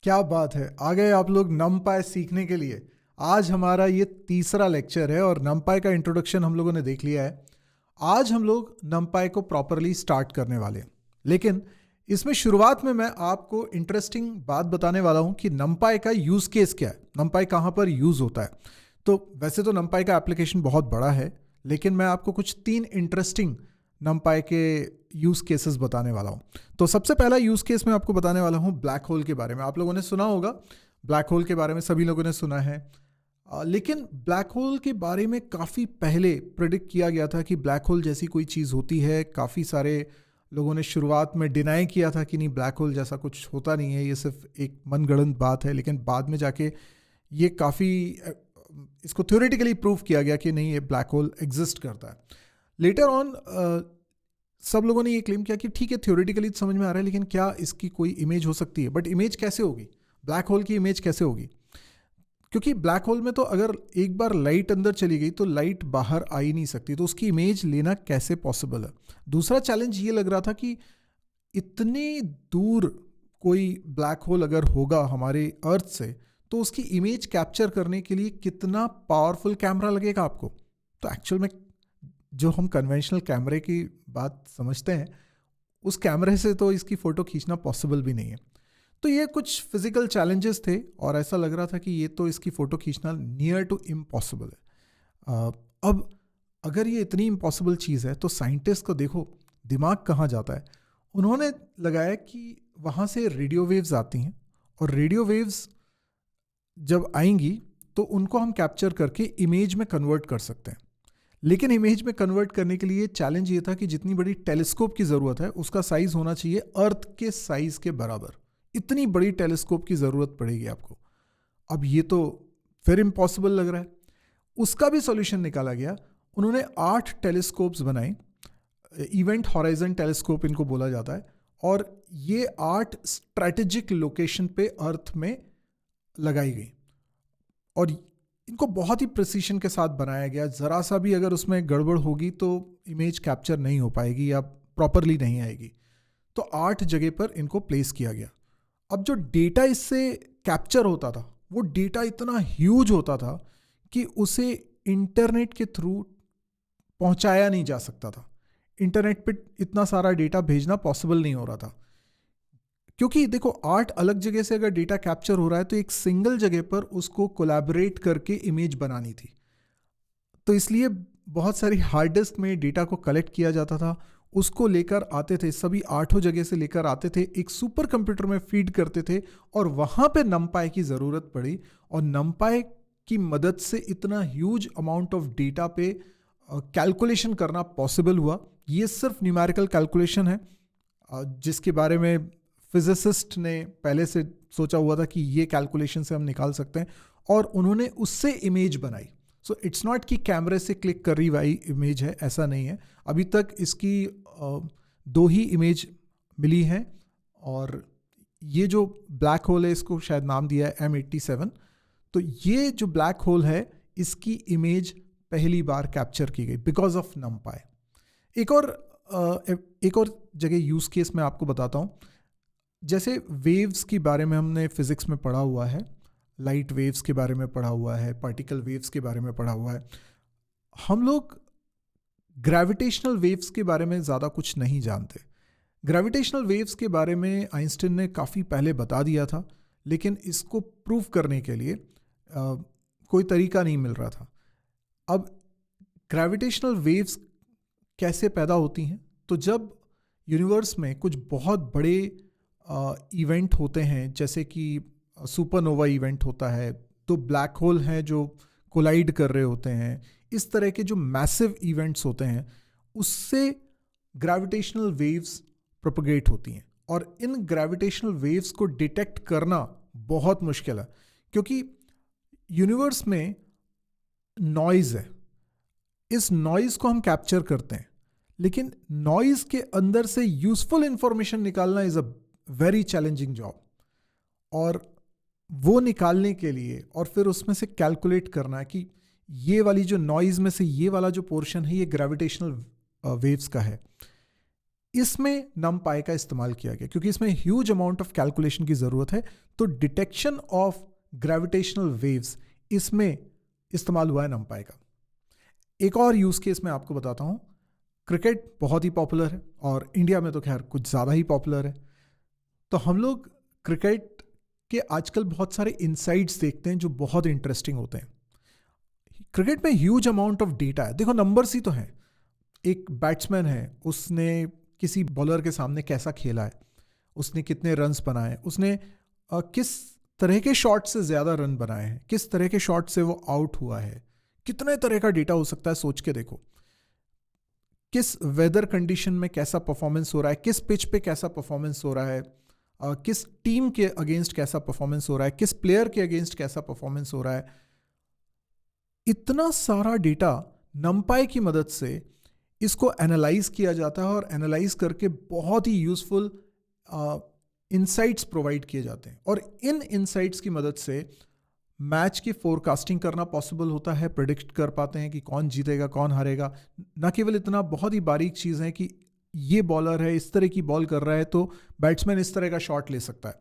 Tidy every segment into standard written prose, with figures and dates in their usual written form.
क्या बात है, आ गए आप लोग नमपाई सीखने के लिए। आज हमारा ये तीसरा लेक्चर है और नमपाई का इंट्रोडक्शन हम लोगों ने देख लिया है। आज हम लोग नमपाई को प्रॉपरली स्टार्ट करने वाले हैं, लेकिन इसमें शुरुआत में मैं आपको इंटरेस्टिंग बात बताने वाला हूं कि नमपाई का यूज़ केस क्या है, नमपाई कहाँ पर यूज़ होता है। तो वैसे तो नमपाई का एप्लीकेशन बहुत बड़ा है, लेकिन मैं आपको कुछ 3 इंटरेस्टिंग नमपाई के यूज़ केसेस बताने वाला हूँ। तो सबसे पहला यूज़ केस मैं आपको बताने वाला हूँ ब्लैक होल के बारे में। आप लोगों ने सुना होगा, ब्लैक होल के बारे में सभी लोगों ने सुना है। लेकिन ब्लैक होल के बारे में काफ़ी पहले प्रेडिक्ट किया गया था कि ब्लैक होल जैसी कोई चीज़ होती है। काफ़ी सारे लोगों ने शुरुआत में डिनाई किया था कि नहीं, ब्लैक होल जैसा कुछ होता नहीं है, ये सिर्फ एक मनगढ़ंत बात है। लेकिन बाद में जाके ये काफ़ी इसको थ्योरेटिकली प्रूव किया गया कि नहीं, ये ब्लैक होल एग्जिस्ट करता है। लेटर ऑन सब लोगों ने ये क्लेम किया कि ठीक है, थ्योरेटिकली समझ में आ रहा है, लेकिन क्या इसकी कोई इमेज हो सकती है? बट इमेज कैसे होगी, ब्लैक होल की इमेज कैसे होगी? क्योंकि ब्लैक होल में तो अगर एक बार लाइट अंदर चली गई तो लाइट बाहर आ ही नहीं सकती, तो उसकी इमेज लेना कैसे पॉसिबल है? दूसरा चैलेंज ये लग रहा था कि इतनी दूर कोई ब्लैक होल अगर होगा हमारे अर्थ से, तो उसकी इमेज कैप्चर करने के लिए कितना पावरफुल कैमरा लगेगा आपको। तो एक्चुअल में जो हम कन्वेंशनल कैमरे की बात समझते हैं, उस कैमरे से तो इसकी फ़ोटो खींचना पॉसिबल भी नहीं है। तो ये कुछ फिजिकल चैलेंजेस थे और ऐसा लग रहा था कि ये तो इसकी फ़ोटो खींचना नियर टू इम्पॉसिबल है। अब अगर ये इतनी इम्पॉसिबल चीज़ है तो साइंटिस्ट को देखो दिमाग कहाँ जाता है। उन्होंने लगाया कि वहाँ से रेडियो वेव्स आती हैं, और रेडियो वेव्स जब आएंगी तो उनको हम कैप्चर करके इमेज में कन्वर्ट कर सकते हैं। लेकिन इमेज में कन्वर्ट करने के लिए चैलेंज ये था कि जितनी बड़ी टेलीस्कोप की ज़रूरत है उसका साइज़ होना चाहिए अर्थ के साइज़ के बराबर। इतनी बड़ी टेलीस्कोप की ज़रूरत पड़ेगी आपको। अब ये तो फिर इम्पॉसिबल लग रहा है। उसका भी सॉल्यूशन निकाला गया। उन्होंने 8 टेलीस्कोप्स बनाए, इवेंट हॉराइजन टेलीस्कोप इनको बोला जाता है, और ये 8 स्ट्रैटेजिक लोकेशन पे अर्थ में लगाई गई, और इनको बहुत ही प्रिसीशन के साथ बनाया गया। ज़रा सा भी अगर उसमें गड़बड़ होगी तो इमेज कैप्चर नहीं हो पाएगी या प्रॉपरली नहीं आएगी। तो 8 जगह पर इनको प्लेस किया गया। अब जो डेटा इससे कैप्चर होता था, वो डेटा इतना ह्यूज होता था कि उसे इंटरनेट के थ्रू पहुंचाया नहीं जा सकता था। इंटरनेट पे इतना सारा डेटा भेजना पॉसिबल नहीं हो रहा था, क्योंकि देखो 8 अलग जगह से अगर डेटा कैप्चर हो रहा है तो एक सिंगल जगह पर उसको कोलैबोरेट करके इमेज बनानी थी। तो इसलिए बहुत सारी हार्ड डिस्क में डेटा को कलेक्ट किया जाता था, उसको लेकर आते थे, सभी 8 जगह से लेकर आते थे, एक सुपर कंप्यूटर में फीड करते थे, और वहाँ पे नमपाई की ज़रूरत पड़ी। और नमपाई की मदद से इतना ह्यूज अमाउंट ऑफ डेटा पे कैलकुलेशन करना पॉसिबल हुआ। ये सिर्फ न्यूमेरिकल कैलकुलेशन है, जिसके बारे में फिजिसिस्ट ने पहले से सोचा हुआ था कि ये कैलकुलेशन से हम निकाल सकते हैं, और उन्होंने उससे इमेज बनाई। सो इट्स नॉट कि कैमरे से क्लिक कर रही हुई इमेज है, ऐसा नहीं है। अभी तक इसकी 2 ही इमेज मिली हैं, और ये जो ब्लैक होल है इसको शायद नाम दिया है M87। तो ये जो ब्लैक होल है इसकी इमेज पहली बार कैप्चर की गई बिकॉज ऑफ नमपाई। एक और जगह यूज़ केस मैं आपको बताता हूँ। जैसे वेव्स के बारे में हमने फिज़िक्स में पढ़ा हुआ है, लाइट वेव्स के बारे में पढ़ा हुआ है, पार्टिकल वेव्स के बारे में पढ़ा हुआ है। हम लोग ग्रेविटेशनल वेव्स के बारे में ज़्यादा कुछ नहीं जानते। ग्रेविटेशनल वेव्स के बारे में आइंस्टीन ने काफ़ी पहले बता दिया था, लेकिन इसको प्रूव करने के लिए कोई तरीका नहीं मिल रहा था। अब ग्रेविटेशनल वेव्स कैसे पैदा होती हैं? तो जब यूनिवर्स में कुछ बहुत बड़े इवेंट होते हैं, जैसे कि सुपरनोवा इवेंट होता है, तो ब्लैक होल हैं जो कोलाइड कर रहे होते हैं, इस तरह के जो मैसिव इवेंट्स होते हैं, उससे ग्रेविटेशनल वेव्स प्रोपगेट होती हैं। और इन ग्रेविटेशनल वेव्स को डिटेक्ट करना बहुत मुश्किल है, क्योंकि यूनिवर्स में नॉइज़ है। इस नॉइज़ को हम कैप्चर करते हैं, लेकिन नॉइज़ के अंदर से यूजफुल इंफॉर्मेशन निकालना is a very challenging job. और वो निकालने के लिए और फिर उसमें से कैलकुलेट करना कि ये वाली जो नॉइज़ में से ये वाला जो पोर्शन है ये ग्रेविटेशनल वेव्स का है, इसमें numpy का इस्तेमाल किया गया क्योंकि इसमें ह्यूज अमाउंट ऑफ कैलकुलेशन की ज़रूरत है। तो डिटेक्शन ऑफ ग्रेविटेशनल वेव्स इसमें इस्तेमाल हुआ है numpy का। एक और यूज़ केस मैं आपको बताता हूँ। क्रिकेट बहुत ही पॉपुलर है और इंडिया में तो खैर कुछ ज़्यादा ही पॉपुलर है। तो हम लोग क्रिकेट के आजकल बहुत सारे इनसाइट्स देखते हैं जो बहुत इंटरेस्टिंग होते हैं। क्रिकेट में ह्यूज अमाउंट ऑफ डेटा है। देखो नंबर्स ही तो हैं। एक बैट्समैन है, उसने किसी बॉलर के सामने कैसा खेला है, उसने कितने रन्स बनाए, उसने किस तरह के शॉट से ज़्यादा रन बनाए हैं, किस तरह के शॉट से वो आउट हुआ है, कितने तरह का डेटा हो सकता है, सोच के देखो। किस वेदर कंडीशन में कैसा परफॉर्मेंस हो रहा है, किस पिच पे कैसा परफॉर्मेंस हो रहा है, किस टीम के अगेंस्ट कैसा परफॉर्मेंस हो रहा है, किस प्लेयर के अगेंस्ट कैसा परफॉर्मेंस हो रहा है। इतना सारा डेटा numpy की मदद से इसको एनालाइज किया जाता है और एनालाइज करके बहुत ही यूजफुल इंसाइट्स प्रोवाइड किए जाते हैं। और इन इंसाइट्स की मदद से मैच की फोरकास्टिंग करना पॉसिबल होता है, प्रेडिक्ट कर पाते हैं कि कौन जीतेगा कौन हारेगा। न केवल इतना, बहुत ही बारीक चीज़ है कि ये बॉलर है, इस तरह की बॉल कर रहा है तो बैट्समैन इस तरह का शॉट ले सकता है।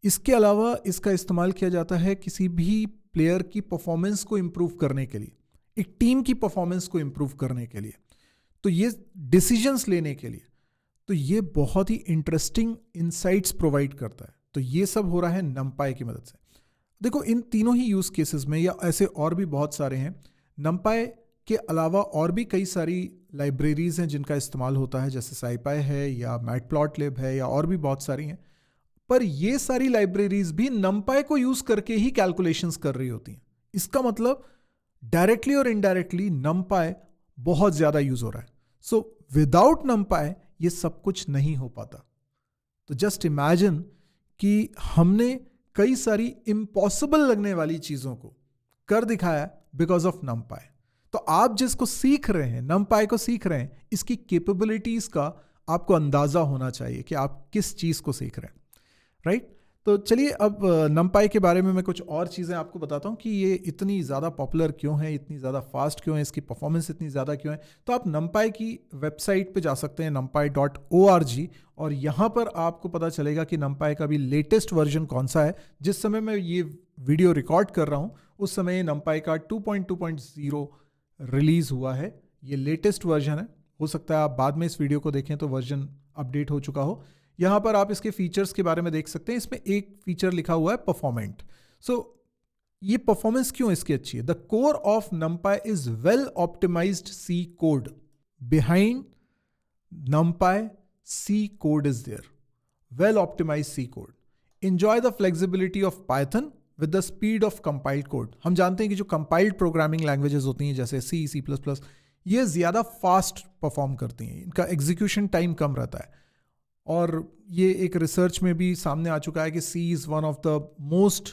इसके अलावा इसका इस्तेमाल किया जाता है किसी भी प्लेयर की परफॉर्मेंस को इम्प्रूव करने के लिए, एक टीम की परफॉर्मेंस को इम्प्रूव करने के लिए, तो ये डिसीजंस लेने के लिए। तो ये बहुत ही इंटरेस्टिंग इंसाइट्स प्रोवाइड करता है। तो ये सब हो रहा है numpy की मदद से। देखो इन तीनों ही यूज़ केसेस में, या ऐसे और भी बहुत सारे हैं, numpy के अलावा और भी कई सारी लाइब्रेरीज हैं जिनका इस्तेमाल होता है, जैसे scipy है या मैटप्लॉटलिब है या और भी बहुत सारी हैं। पर ये सारी लाइब्रेरीज भी numpy को यूज़ करके ही कैलकुलेशंस कर रही होती हैं। इसका मतलब डायरेक्टली और इनडायरेक्टली numpy बहुत ज़्यादा यूज़ हो रहा है। सो विदाउट numpy ये सब कुछ नहीं हो पाता। तो जस्ट इमेजिन कि हमने कई सारी इम्पॉसिबल लगने वाली चीज़ों को कर दिखाया बिकॉज ऑफ numpy। तो आप जिसको सीख रहे हैं, numpy को सीख रहे हैं, इसकी कैपेबिलिटीज़ का आपको अंदाज़ा होना चाहिए कि आप किस चीज़ को सीख रहे हैं, राइट? तो चलिए अब numpy के बारे में मैं कुछ और चीज़ें आपको बताता हूँ कि ये इतनी ज़्यादा पॉपुलर क्यों है, इतनी ज़्यादा फास्ट क्यों है, इसकी परफॉर्मेंस इतनी ज़्यादा क्यों है। तो आप numpy की वेबसाइट पे जा सकते हैं, numpy.org, और यहाँ पर आपको पता चलेगा कि numpy का भी लेटेस्ट वर्जन कौन सा है। जिस समय मैं ये वीडियो रिकॉर्ड कर रहा हूँ उस समय numpy का 2.2.0 रिलीज़ हुआ है। ये लेटेस्ट वर्जन है। हो सकता है आप बाद में इस वीडियो को देखें तो वर्जन अपडेट हो चुका हो। यहाँ पर आप इसके फीचर्स के बारे में देख सकते हैं। इसमें एक फीचर लिखा हुआ है परफॉर्मेंट। सो ये परफॉर्मेंस क्यों इसकी अच्छी है? The core of numpy is well optimized C code. Behind numpy C code is there, well optimized C code. Enjoy the flexibility of Python with the speed of compiled code. हम जानते हैं कि जो compiled programming languages होती हैं जैसे C++, ये ज़्यादा फास्ट परफॉर्म करती हैं, इनका एग्जीक्यूशन टाइम कम रहता है। और ये एक रिसर्च में भी सामने आ चुका है कि C is one of the most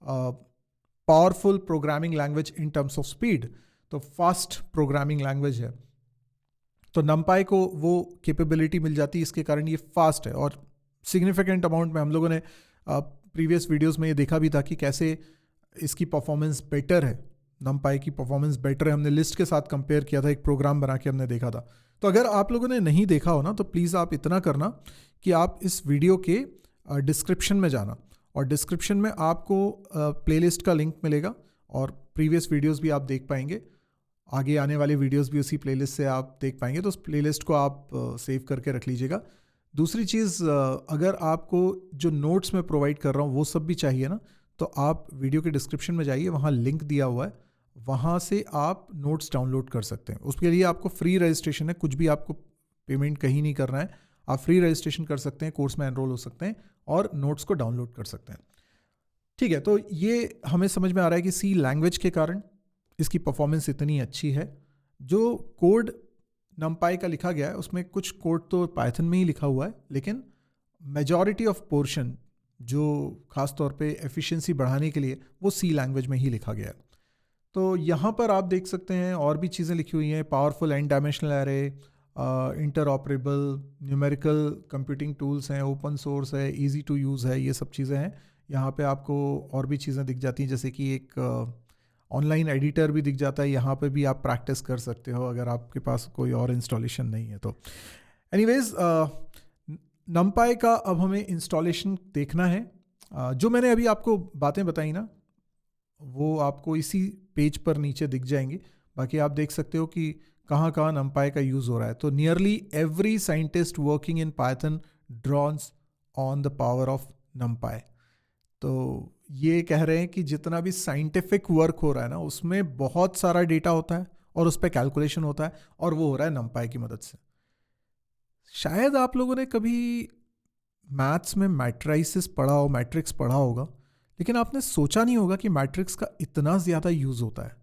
powerful programming language in terms of speed. तो फास्ट प्रोग्रामिंग लैंग्वेज है। तो numpy को वो कैपेबिलिटी मिल जाती है, इसके कारण ये फास्ट है। और सिग्निफिकेंट अमाउंट में हम लोगों ने प्रीवियस वीडियोस में ये देखा भी था कि कैसे इसकी परफॉर्मेंस बेटर है, numpy की परफॉर्मेंस बेटर है। हमने लिस्ट के साथ कंपेयर किया था, एक प्रोग्राम बना के हमने देखा था। तो अगर आप लोगों ने नहीं देखा हो ना, तो प्लीज़ आप इतना करना कि आप इस वीडियो के डिस्क्रिप्शन में जाना, और डिस्क्रिप्शन में आपको प्लेलिस्ट का लिंक मिलेगा और प्रीवियस वीडियोस भी आप देख पाएंगे। आगे आने वाले वीडियोस भी उसी प्लेलिस्ट से आप देख पाएंगे। तो उस प्लेलिस्ट को आप सेव करके रख लीजिएगा। दूसरी चीज़, अगर आपको जो नोट्स मैं प्रोवाइड कर रहा हूँ वो सब भी चाहिए ना, तो आप वीडियो के डिस्क्रिप्शन में जाइए, वहाँ लिंक दिया हुआ है, वहाँ से आप नोट्स डाउनलोड कर सकते हैं। उसके लिए आपको फ्री रजिस्ट्रेशन है, कुछ भी आपको पेमेंट कहीं नहीं करना है। आप फ्री रजिस्ट्रेशन कर सकते हैं, कोर्स में एनरोल हो सकते हैं और नोट्स को डाउनलोड कर सकते हैं। ठीक है, तो ये हमें समझ में आ रहा है कि सी लैंग्वेज के कारण इसकी परफॉर्मेंस इतनी अच्छी है। जो कोड numpy का लिखा गया है उसमें कुछ कोड तो पाइथन में ही लिखा हुआ है, लेकिन मेजॉरिटी ऑफ पोर्शन जो खास तौर पे एफिशिएंसी बढ़ाने के लिए वो सी लैंग्वेज में ही लिखा गया है। तो यहाँ पर आप देख सकते हैं और भी चीज़ें लिखी हुई हैं, powerful and dimensional array, interoperable, numerical computing tools हैं, ओपन सोर्स है, इजी टू यूज़ है, ये सब चीज़ें हैं। यहाँ पे आपको और भी चीज़ें दिख जाती हैं, जैसे कि एक ऑनलाइन एडिटर भी दिख जाता है। यहाँ पे भी आप प्रैक्टिस कर सकते हो अगर आपके पास कोई और इंस्टॉलेशन नहीं है तो। एनीवेज numpy का अब हमें इंस्टॉलेशन देखना है। जो मैंने अभी आपको बातें बताई ना, वो आपको इसी पेज पर नीचे दिख जाएंगी। बाकी आप देख सकते हो कि कहाँ कहाँ numpy का यूज़ हो रहा है। तो nearly every scientist working in Python drones on the power of numpy। तो ये कह रहे हैं कि जितना भी साइंटिफिक वर्क हो रहा है ना, उसमें बहुत सारा डेटा होता है और उस पर कैलकुलेशन होता है, और वो हो रहा है numpy की मदद से। शायद आप लोगों ने कभी मैथ्स में मैट्राइसिस पढ़ा हो, मैट्रिक्स पढ़ा होगा, लेकिन आपने सोचा नहीं होगा कि मैट्रिक्स का इतना ज़्यादा यूज़ होता है,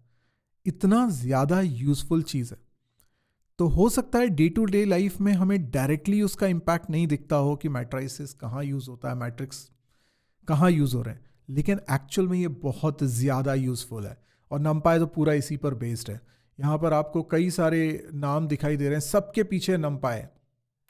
इतना ज़्यादा यूज़फुल चीज़ है। तो हो सकता है डे टू डे लाइफ में हमें डायरेक्टली उसका इम्पैक्ट नहीं दिखता हो कि मैट्राइसिस कहाँ यूज़ होता है, मैट्रिक्स कहाँ यूज़ हो रहे हैं, लेकिन एक्चुअल में ये बहुत ज़्यादा यूज़फुल है। और numpy तो पूरा इसी पर बेस्ड है। यहाँ पर आपको कई सारे नाम दिखाई दे रहे हैं, सबके पीछे numpy है,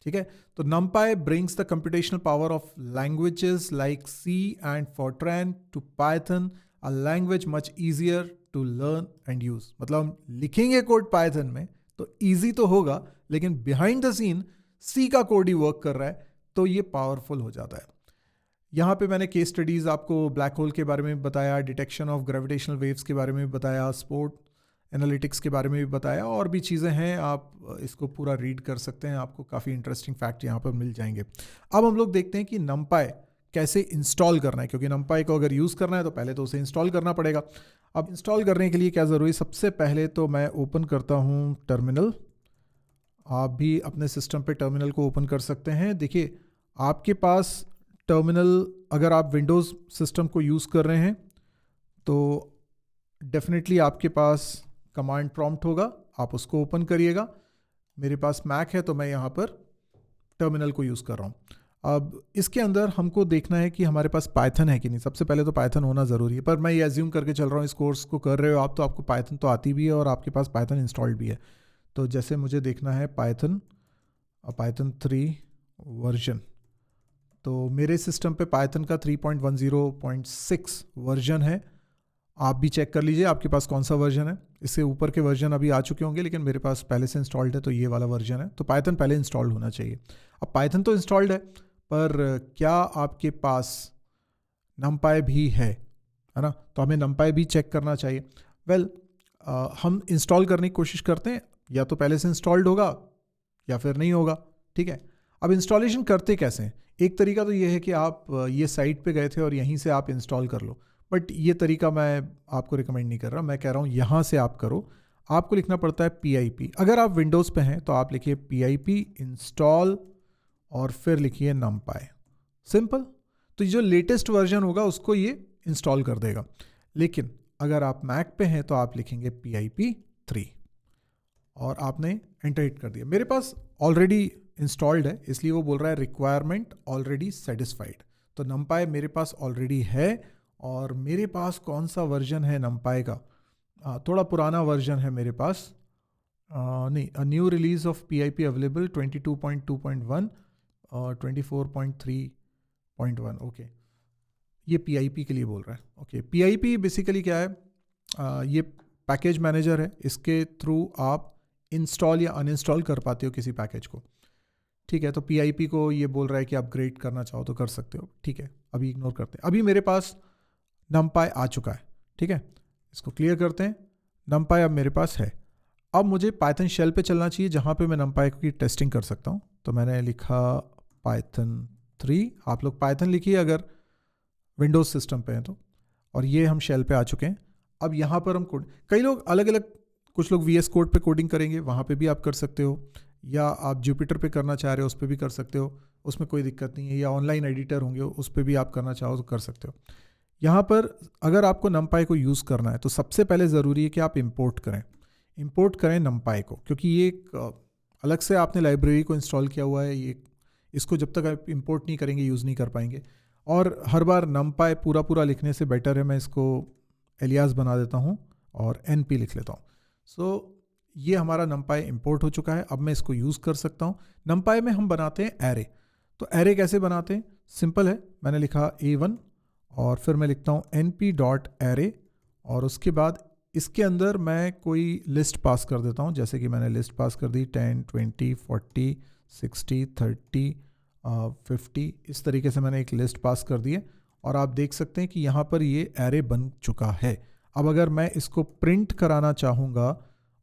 ठीक है। तो numpy brings the computational power of languages like C and Fortran to Python, a language much easier to learn and use। मतलब हम लिखेंगे कोड पाइथन में तो ईजी तो होगा, लेकिन बिहाइंड द सीन C का कोड ही वर्क कर रहा है, तो ये पावरफुल हो जाता है। यहाँ पे मैंने केस स्टडीज़ आपको ब्लैक होल के बारे में बताया, डिटेक्शन ऑफ ग्रेविटेशनल वेव्स के बारे में बताया, स्पोर्ट एनालिटिक्स के बारे में भी बताया, और भी चीज़ें हैं। आप इसको पूरा रीड कर सकते हैं, आपको काफ़ी इंटरेस्टिंग फैक्ट यहाँ पर मिल जाएंगे। अब हम लोग देखते हैं कि numpy कैसे इंस्टॉल करना है, क्योंकि numpy को अगर यूज़ करना है तो पहले तो उसे इंस्टॉल करना पड़ेगा। अब इंस्टॉल करने के लिए क्या ज़रूरी, सबसे पहले तो मैं ओपन करता हूँ टर्मिनल। आप भी अपने सिस्टम पे टर्मिनल को ओपन कर सकते हैं। देखिए, आपके पास टर्मिनल, अगर आप विंडोज़ सिस्टम को यूज़ कर रहे हैं तो डेफिनेटली आपके पास कमांड प्रॉम्प्ट होगा, आप उसको ओपन करिएगा। मेरे पास मैक है तो मैं यहाँ पर टर्मिनल को यूज़ कर रहा हूँ। अब इसके अंदर हमको देखना है कि हमारे पास पाइथन है कि नहीं। सबसे पहले तो पाइथन होना ज़रूरी है, पर मैं ये एज्यूम करके चल रहा हूँ, इस कोर्स को कर रहे हो आप तो आपको पाइथन तो आती भी है और आपके पास पाइथन इंस्टॉल्ड भी है। तो जैसे मुझे देखना है पाइथन 3 वर्जन, तो मेरे सिस्टम पे पाइथन का 3.10.6 वर्जन है। आप भी चेक कर लीजिए आपके पास कौन सा वर्जन है। इससे ऊपर के वर्जन अभी आ चुके होंगे, लेकिन मेरे पास पहले से इंस्टॉल्ड है तो ये वाला वर्जन है। तो पाइथन पहले इंस्टॉल्ड होना चाहिए। अब पाइथन तो इंस्टॉल्ड है, पर क्या आपके पास numpy भी है ना? तो हमें numpy भी चेक करना चाहिए। वेल, हम इंस्टॉल करने की कोशिश करते हैं, या तो पहले से इंस्टॉल्ड होगा या फिर नहीं होगा, ठीक है। अब इंस्टॉलेशन करते कैसे हैं? एक तरीका तो ये है कि आप ये साइट पे गए थे और यहीं से आप इंस्टॉल कर लो, बट ये तरीका मैं आपको रिकमेंड नहीं कर रहा। मैं कह रहा हूँ यहाँ से आप करो। आपको लिखना पड़ता है pip। अगर आप विंडोज़ पे हैं तो आप लिखिए pip इंस्टॉल और फिर लिखिए numpy। सिंपल। तो जो लेटेस्ट वर्जन होगा उसको ये इंस्टॉल कर देगा। लेकिन अगर आप मैक पे हैं तो आप लिखेंगे pip 3 और आपने एंटर हिट कर दिया। मेरे पास ऑलरेडी इंस्टॉल्ड है, इसलिए वो बोल रहा है रिक्वायरमेंट ऑलरेडी सेटिस्फाइड। तो numpy मेरे पास ऑलरेडी है। और मेरे पास कौन सा वर्जन है numpy का? थोड़ा पुराना वर्जन है मेरे पास। नहीं, a new release of pip available 22.2.1 और 24.3.1। ओके, ये pip के लिए बोल रहा है। ओके, pip बेसिकली क्या है? ये पैकेज मैनेजर है, इसके थ्रू आप इंस्टॉल या अनइंस्टॉल कर पाते हो किसी पैकेज को, ठीक है। तो pip को ये बोल रहा है कि अपग्रेड करना चाहो तो कर सकते हो, ठीक है। अभी इग्नोर करते हैं। अभी मेरे पास numpy आ चुका है, ठीक है। इसको क्लियर करते हैं। numpy अब मेरे पास है। अब मुझे पाइथन शेल पे चलना चाहिए जहाँ पे मैं numpy की टेस्टिंग कर सकता हूँ। तो मैंने लिखा पाइथन 3। आप लोग पाइथन लिखिए अगर विंडोज़ सिस्टम पे हैं तो। और ये हम शेल पे आ चुके हैं। अब यहाँ पर हम कोड, कई लोग अलग अलग, कुछ लोग VS कोड पे कोडिंग करेंगे, वहाँ पे भी आप कर सकते हो, या आप जुपिटर पे करना चाह रहे हो उस पर भी कर सकते हो, उसमें कोई दिक्कत नहीं है। या ऑनलाइन एडिटर होंगे उस पर भी आप करना चाहो तो कर सकते हो। यहाँ पर अगर आपको numpy को यूज़ करना है तो सबसे पहले ज़रूरी है कि आप इंपोर्ट करें numpy को, क्योंकि ये एक अलग से आपने लाइब्रेरी को इंस्टॉल किया हुआ है। ये इसको जब तक आप इंपोर्ट नहीं करेंगे यूज़ नहीं कर पाएंगे। और हर बार numpy पूरा लिखने से बेटर है मैं इसको एलियास बना देता हूँ और np लिख लेता हूँ। सो ये हमारा numpy इंपोर्ट हो चुका है। अब मैं इसको यूज़ कर सकता हूँ। numpy में हम बनाते हैं एरे। तो एरे कैसे बनाते हैं? सिंपल है। मैंने लिखा a1 और फिर मैं लिखता हूँ np.array और उसके बाद इसके अंदर मैं कोई लिस्ट पास कर देता हूँ। जैसे कि मैंने लिस्ट पास कर दी 10, 20, 40, 60, 30, 50, इस तरीके से मैंने एक लिस्ट पास कर दी है और आप देख सकते हैं कि यहाँ पर ये एरे बन चुका है। अब अगर मैं इसको प्रिंट कराना चाहूँगा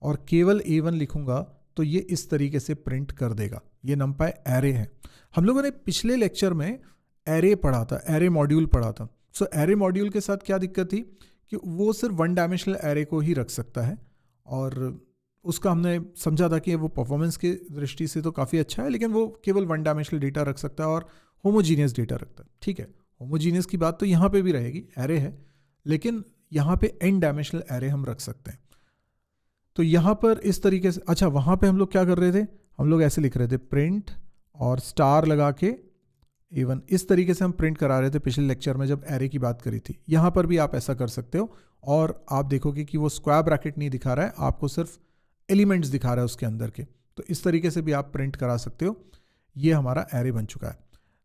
और केवल A1 लिखूँगा तो ये इस तरीके से प्रिंट कर देगा। ये numpy एरे है। हम लोगों ने पिछले लेक्चर में एरे पढ़ा था, एरे मॉड्यूल पढ़ा था। सो एरे मॉड्यूल के साथ क्या दिक्कत थी कि वो सिर्फ वन डायमेंशनल एरे को ही रख सकता है और उसका हमने समझा था कि वो परफॉर्मेंस की दृष्टि से तो काफ़ी अच्छा है, लेकिन वो केवल वन डायमेंशनल डेटा रख सकता है और होमोजीनियस डेटा रखता है। ठीक है, होमोजीनियस की बात तो यहाँ पे भी रहेगी, एरे है, लेकिन यहाँ पे n डायमेंशनल एरे हम रख सकते हैं। तो यहाँ पर इस तरीके से, अच्छा वहाँ पे हम लोग क्या कर रहे थे, हम लोग ऐसे लिख रहे थे प्रिंट और स्टार लगा के A1, इस तरीके से हम प्रिंट करा रहे थे पिछले लेक्चर में जब एरे की बात करी थी। यहाँ पर भी आप ऐसा कर सकते हो और आप देखोगे कि वो स्क्वायर ब्रैकेट नहीं दिखा रहा है, आपको सिर्फ एलिमेंट्स दिखा रहा है उसके अंदर के। तो इस तरीके से भी आप प्रिंट करा सकते हो। ये हमारा एरे बन चुका है।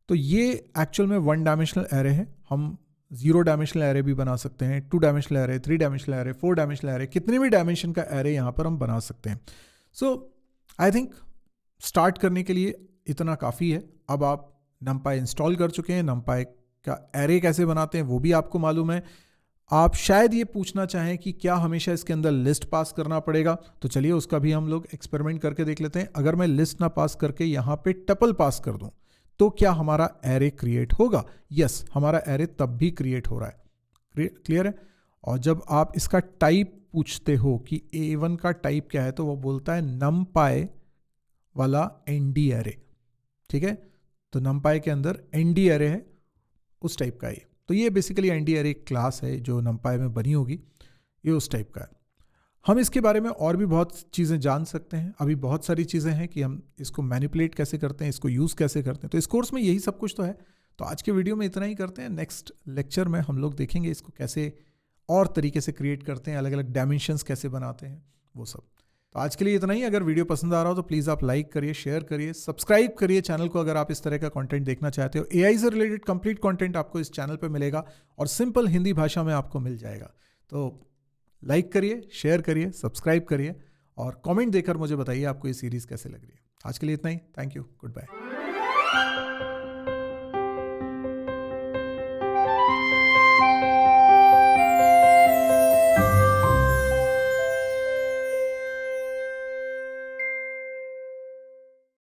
तो ये एक्चुअल में वन डायमेंशनल एरे है। हम 0 डायमेंशनल एरे भी बना सकते हैं, 2 dimensional array, 3 dimensional array, 4 dimensional array, कितने भी डायमेंशन का एरे यहाँ पर हम बना सकते हैं। सो आई थिंक स्टार्ट करने के लिए इतना काफ़ी है। अब आप numpy इंस्टॉल कर चुके हैं, numpy का एरे कैसे बनाते हैं वो भी आपको मालूम है। आप शायद ये पूछना चाहें कि क्या हमेशा इसके अंदर लिस्ट पास करना पड़ेगा, तो चलिए उसका भी हम लोग एक्सपेरिमेंट करके देख लेते हैं। अगर मैं लिस्ट ना पास करके यहाँ पे टपल पास कर दूं तो क्या हमारा एरे क्रिएट होगा? यस, हमारा एरे तब भी क्रिएट हो रहा है। क्लियर है? और जब आप इसका टाइप पूछते हो कि A1 का टाइप क्या है, तो वो बोलता है numpy वाला nd एरे। ठीक है, तो numpy के अंदर nd एरे है, उस टाइप का है। तो ये बेसिकली nd एरे क्लास है जो numpy में बनी होगी, ये उस टाइप का है। हम इसके बारे में और भी बहुत चीज़ें जान सकते हैं। अभी बहुत सारी चीज़ें हैं कि हम इसको मैनिपुलेट कैसे करते हैं, इसको यूज़ कैसे करते हैं। तो इस कोर्स में यही सब कुछ तो है। तो आज के वीडियो में इतना ही करते हैं। नेक्स्ट लेक्चर में हम लोग देखेंगे इसको कैसे और तरीके से क्रिएट करते हैं, अलग अलग डायमेंशंस कैसे बनाते हैं, वो सब। तो आज के लिए इतना ही। अगर वीडियो पसंद आ रहा हो तो प्लीज़ आप लाइक करिए, शेयर करिए, सब्सक्राइब करिए चैनल को अगर आप इस तरह का कंटेंट देखना चाहते हो। AI से रिलेटेड कंप्लीट कंटेंट आपको इस चैनल पे मिलेगा और सिंपल हिंदी भाषा में आपको मिल जाएगा। तो लाइक करिए, शेयर करिए, सब्सक्राइब करिए और कमेंट देकर मुझे बताइए आपको ये सीरीज़ कैसे लग रही है। आज के लिए इतना ही। Thank you, good bye.